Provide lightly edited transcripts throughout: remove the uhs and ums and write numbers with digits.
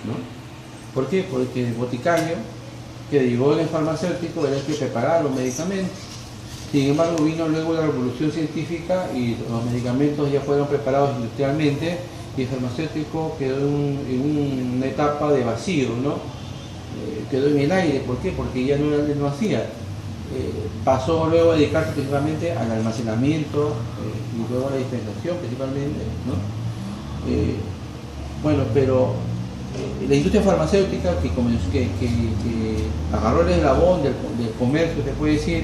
¿no? ¿Por qué? Porque el boticario que derivó del farmacéutico era el que preparaba los medicamentos. Sin embargo, vino luego la revolución científica y los medicamentos ya fueron preparados industrialmente y el farmacéutico quedó en una etapa de vacío, ¿no? Quedó en el aire. ¿Por qué? Porque ya no hacía. Pasó luego a dedicarse principalmente al almacenamiento y luego a la dispensación principalmente, ¿no? Bueno, pero la industria farmacéutica que agarró el eslabón del comercio, se puede decir,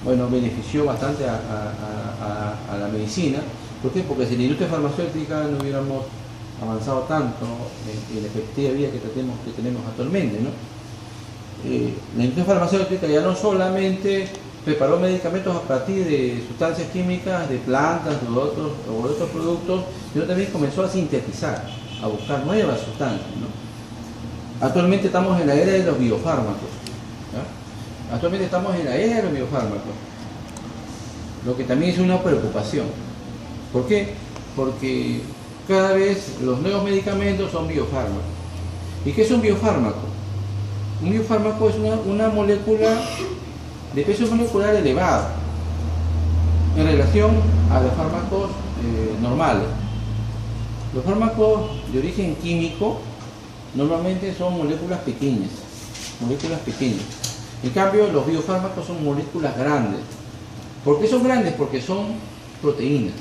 bueno, benefició bastante a la medicina. ¿Por qué? Porque sin la industria farmacéutica no hubiéramos avanzado tanto en la expectativa de vida que tenemos actualmente, ¿no? La industria farmacéutica ya no solamente preparó medicamentos a partir de sustancias químicas, de plantas o de otros productos, sino también comenzó a sintetizar, a buscar nuevas sustancias, ¿no? Actualmente estamos en la era de los biofármacos, ¿ya? Actualmente estamos en la era de los biofármacos, lo que también es una preocupación. ¿Por qué? Porque cada vez los nuevos medicamentos son biofármacos. ¿Y qué es un biofármaco? Un biofármaco es una molécula de peso molecular elevado en relación a los fármacos normales. Los fármacos de origen químico normalmente son moléculas pequeñas. En cambio, los biofármacos son moléculas grandes. ¿Por qué son grandes? Porque son proteínas.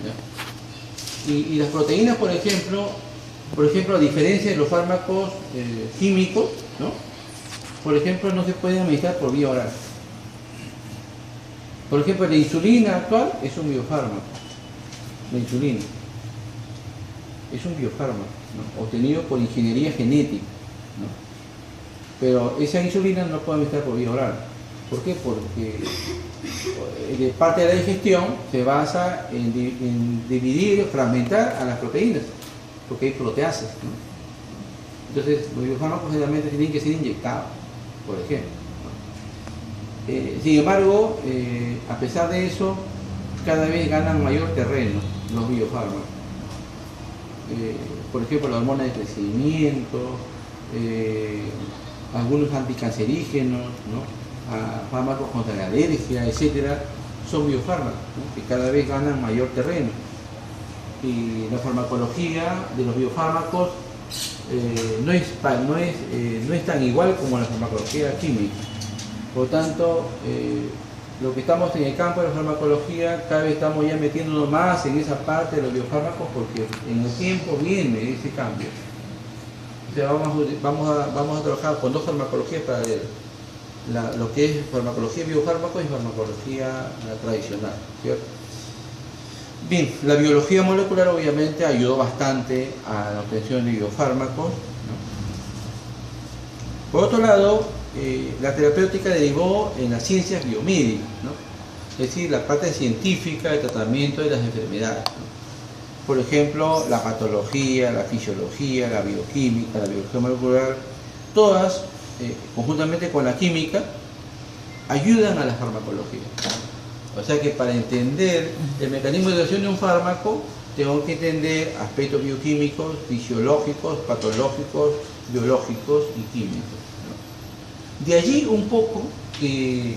¿Ya? Y las proteínas, por ejemplo, a diferencia de los fármacos químicos, ¿no? Por ejemplo, no se pueden administrar por vía oral. Por ejemplo, la insulina actual es un biofármaco. La insulina es un biofármaco, ¿no? Obtenido por ingeniería genética, ¿no? Pero esa insulina no puede administrar por vía oral. ¿Por qué? Porque parte de la digestión se basa en dividir, fragmentar a las proteínas, porque hay proteasas, ¿no? Entonces, los biofármacos generalmente tienen que ser inyectados, por ejemplo, ¿no? Sin embargo, a pesar de eso, cada vez ganan mayor terreno los biofármacos. Por ejemplo, la hormona de crecimiento, algunos anticancerígenos, ¿no? Fármacos contra la alergia, etcétera, son biofármacos, ¿no? Que cada vez ganan mayor terreno. Y la farmacología de los biofármacos no es tan igual como la farmacología química. Por lo tanto, lo que estamos en el campo de la farmacología, cada vez estamos ya metiéndonos más en esa parte de los biofármacos porque en el tiempo viene ese cambio. O sea, vamos a trabajar con dos farmacologías paralelas. Lo que es farmacología biofármacos y farmacología tradicional, ¿cierto? Bien, la biología molecular obviamente ayudó bastante a la obtención de biofármacos, ¿no? Por otro lado, la terapéutica derivó en las ciencias biomédicas, ¿no? Es decir, la parte científica del tratamiento de las enfermedades, ¿no? Por ejemplo, la patología, la fisiología, la bioquímica, la biología molecular, todas, conjuntamente con la química, ayudan a la farmacología. O sea que para entender el mecanismo de acción de un fármaco, tengo que entender aspectos bioquímicos, fisiológicos, patológicos, biológicos y químicos, ¿no? De allí un poco que,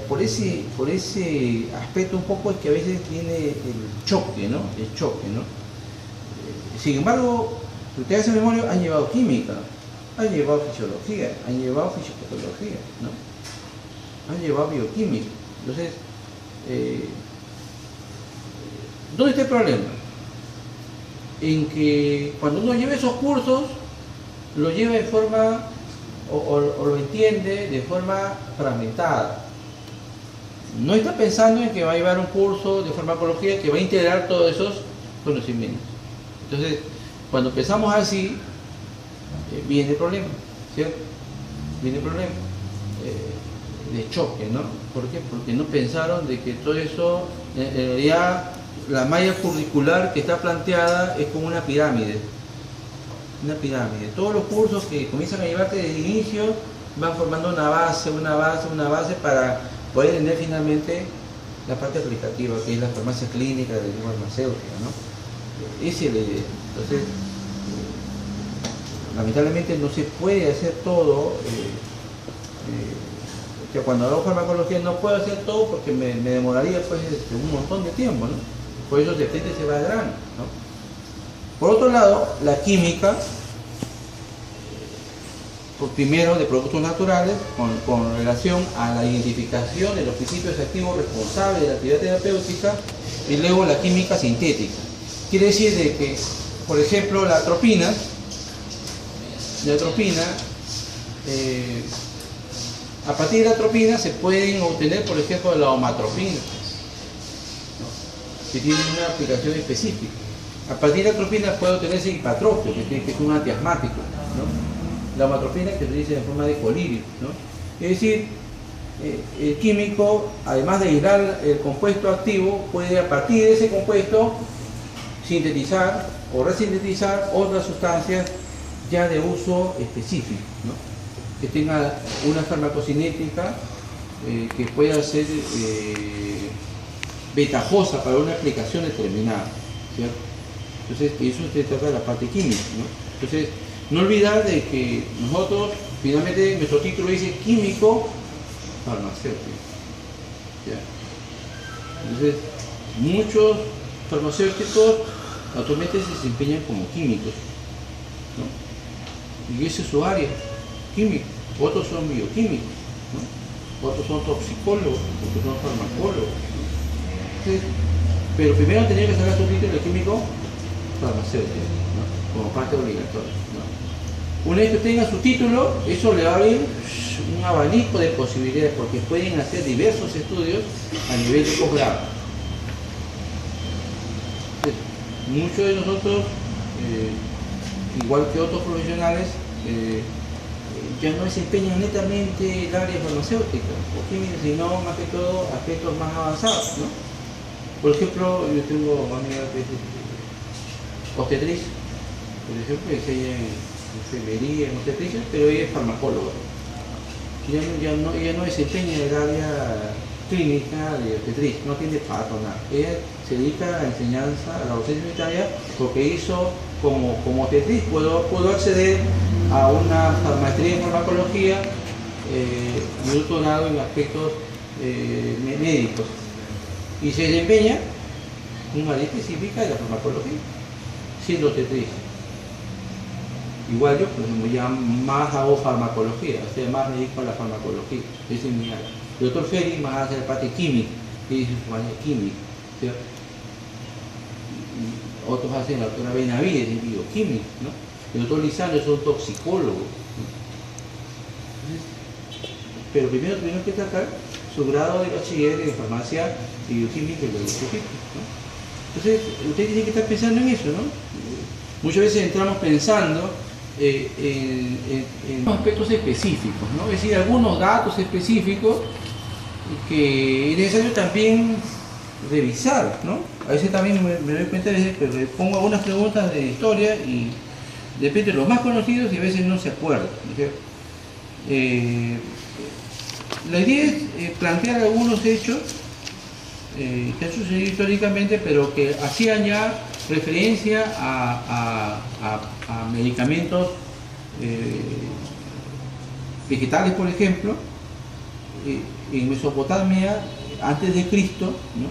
por ese aspecto un poco es que a veces viene el choque, ¿no? Sin embargo, si ustedes hacen memoria, han llevado química, han llevado fisiología, han llevado fisiopatología, ¿no? Han llevado bioquímica. Entonces, ¿dónde está el problema? En que cuando uno lleva esos cursos, lo lleva de forma, o lo entiende de forma fragmentada. No está pensando en que va a llevar un curso de farmacología que va a integrar todos esos conocimientos. Entonces, cuando pensamos así, viene el problema, ¿cierto? Viene el problema de choque, ¿no? ¿Por qué? Porque no pensaron de que todo eso, en realidad, la malla curricular que está planteada es como una pirámide. Todos los cursos que comienzan a llevarte desde el inicio van formando una base para poder tener finalmente la parte aplicativa, que es la farmacia clínica de la farmacéutica, ¿no? Esa es la idea. Entonces, lamentablemente no se puede hacer todo. Que cuando hago farmacología no puedo hacer todo porque me demoraría pues un montón de tiempo, ¿no? Por eso de repente se va al grano, ¿no? Por otro lado, la química, primero de productos naturales, con relación a la identificación de los principios activos responsables de la actividad terapéutica, y luego la química sintética. Quiere decir de que, por ejemplo, la atropina, a partir de la atropina se pueden obtener, por ejemplo, la omatropina, ¿no? Que tiene una aplicación específica. A partir de la atropina puede obtenerse hipatrofio, que es un antiasmático, ¿no? La omatropina que se utiliza en forma de colirio, ¿no? Es decir, el químico, además de aislar el compuesto activo, puede a partir de ese compuesto sintetizar o resintetizar otras sustancias ya de uso específico, ¿no? Que tenga una farmacocinética que pueda ser ventajosa para una aplicación determinada, ¿cierto? Entonces, eso se trata de la parte química, ¿no? Entonces, no olvidar de que nosotros, finalmente, nuestro título dice químico farmacéutico, ¿ya? Entonces, muchos farmacéuticos actualmente se desempeñan como químicos, ¿no? Y esa es su área, químico. Otros son bioquímicos, ¿no? Otros son toxicólogos, otros son farmacólogos, ¿no? Entonces, pero primero tenía que sacar su título de químico farmacéutico, ¿no? Como parte obligatoria, ¿no? Una vez que tenga su título, eso le va a abrir un abanico de posibilidades, porque pueden hacer diversos estudios a nivel de posgrado. Muchos de nosotros, igual que otros profesionales, ya no desempeñan netamente el área farmacéutica o química, sino más que todo aspectos más avanzados, ¿no? Por ejemplo, yo tengo una amiga que es obstetriz, por ejemplo, que ella en enfermería, en obstetricia, pero ella es farmacóloga. Ella no desempeña el área clínica de obstetriz, no tiene pato, nada. Ella se dedica a la enseñanza, a la docencia sanitaria, porque hizo como obstetriz, pudo acceder a una maestría en farmacología y un doctorado en aspectos médicos. Y se desempeña un área específica de la farmacología, siendo obstetriz. Igual yo, por ejemplo, ya más hago farmacología, o sea, más me dedico a la farmacología, ese es mi área. El doctor Ferri más hace la parte química, que es su área química, ¿cierto? Y otros hacen la doctora Benavides, es bioquímica, ¿no? El doctor Lizano es un toxicólogo, ¿no? Pero primero tenemos que sacar su grado de bachiller en farmacia y bioquímica y bioquímica, ¿no? Entonces, usted tiene que estar pensando en eso, ¿no? Muchas veces entramos pensando en aspectos específicos, ¿no? Es decir, algunos datos específicos que es necesario también revisar, ¿no? A veces también me doy cuenta de que le pongo algunas preguntas de historia y de repente los más conocidos y a veces no se acuerdan, ¿no? La idea es plantear algunos hechos que han sucedido históricamente, pero que hacían ya referencia a medicamentos vegetales, por ejemplo. En Mesopotamia, antes de Cristo, ¿no?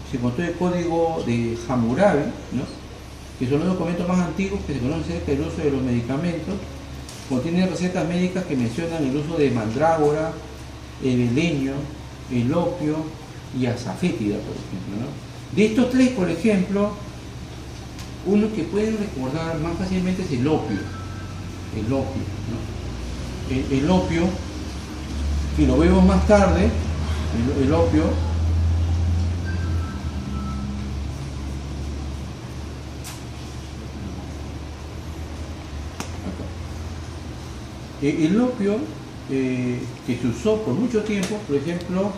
Se encontró el código de Hammurabi, ¿no? Que son los documentos más antiguos que se conocen acerca del uso de los medicamentos. Contienen recetas médicas que mencionan el uso de mandrágora, el beleño, el opio y azafétida, por ejemplo, ¿no? De estos tres, por ejemplo, uno que pueden recordar más fácilmente es el opio. El opio, ¿no? El opio, que lo vemos más tarde, el opio, el opio que se usó por mucho tiempo, por ejemplo,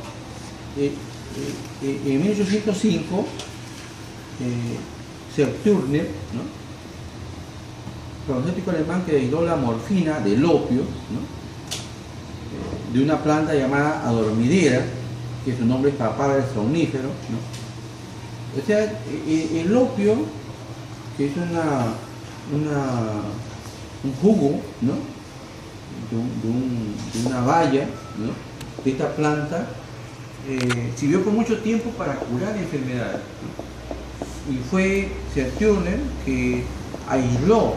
en 1805, Serturner, ¿no? Farmacéutico alemán, que aisló la morfina del opio, ¿no? De una planta llamada adormidera, que su nombre es papavera somnífero, ¿no? O sea, el opio, que es un jugo, ¿no? De una baya, ¿no? De esta planta, sirvió por mucho tiempo para curar enfermedades, ¿no? Y fue Sir Turner que aisló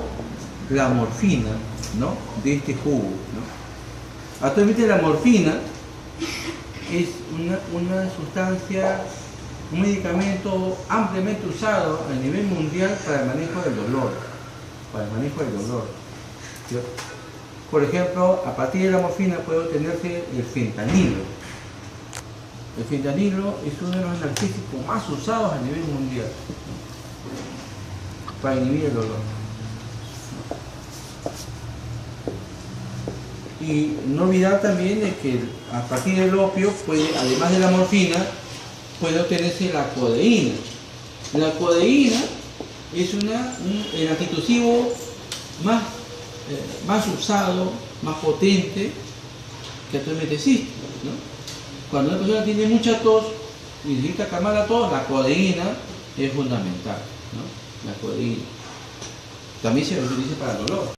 la morfina, ¿no? De este jugo, ¿no? Actualmente la morfina es una sustancia, un medicamento ampliamente usado a nivel mundial para el manejo del dolor. ¿Sí? Por ejemplo, a partir de la morfina puede obtenerse el fentanilo. El fentanilo es uno de los analgésicos más usados a nivel mundial para inhibir el dolor. Y no olvidar también de que a partir del opio, además de la morfina, puede obtenerse la codeína. La codeína es el antitusivo más usado, más potente que actualmente existe, ¿no? Cuando una persona tiene mucha tos y necesita calmar la tos, la codeína es fundamental, ¿no? La codeína también se utiliza para el dolor.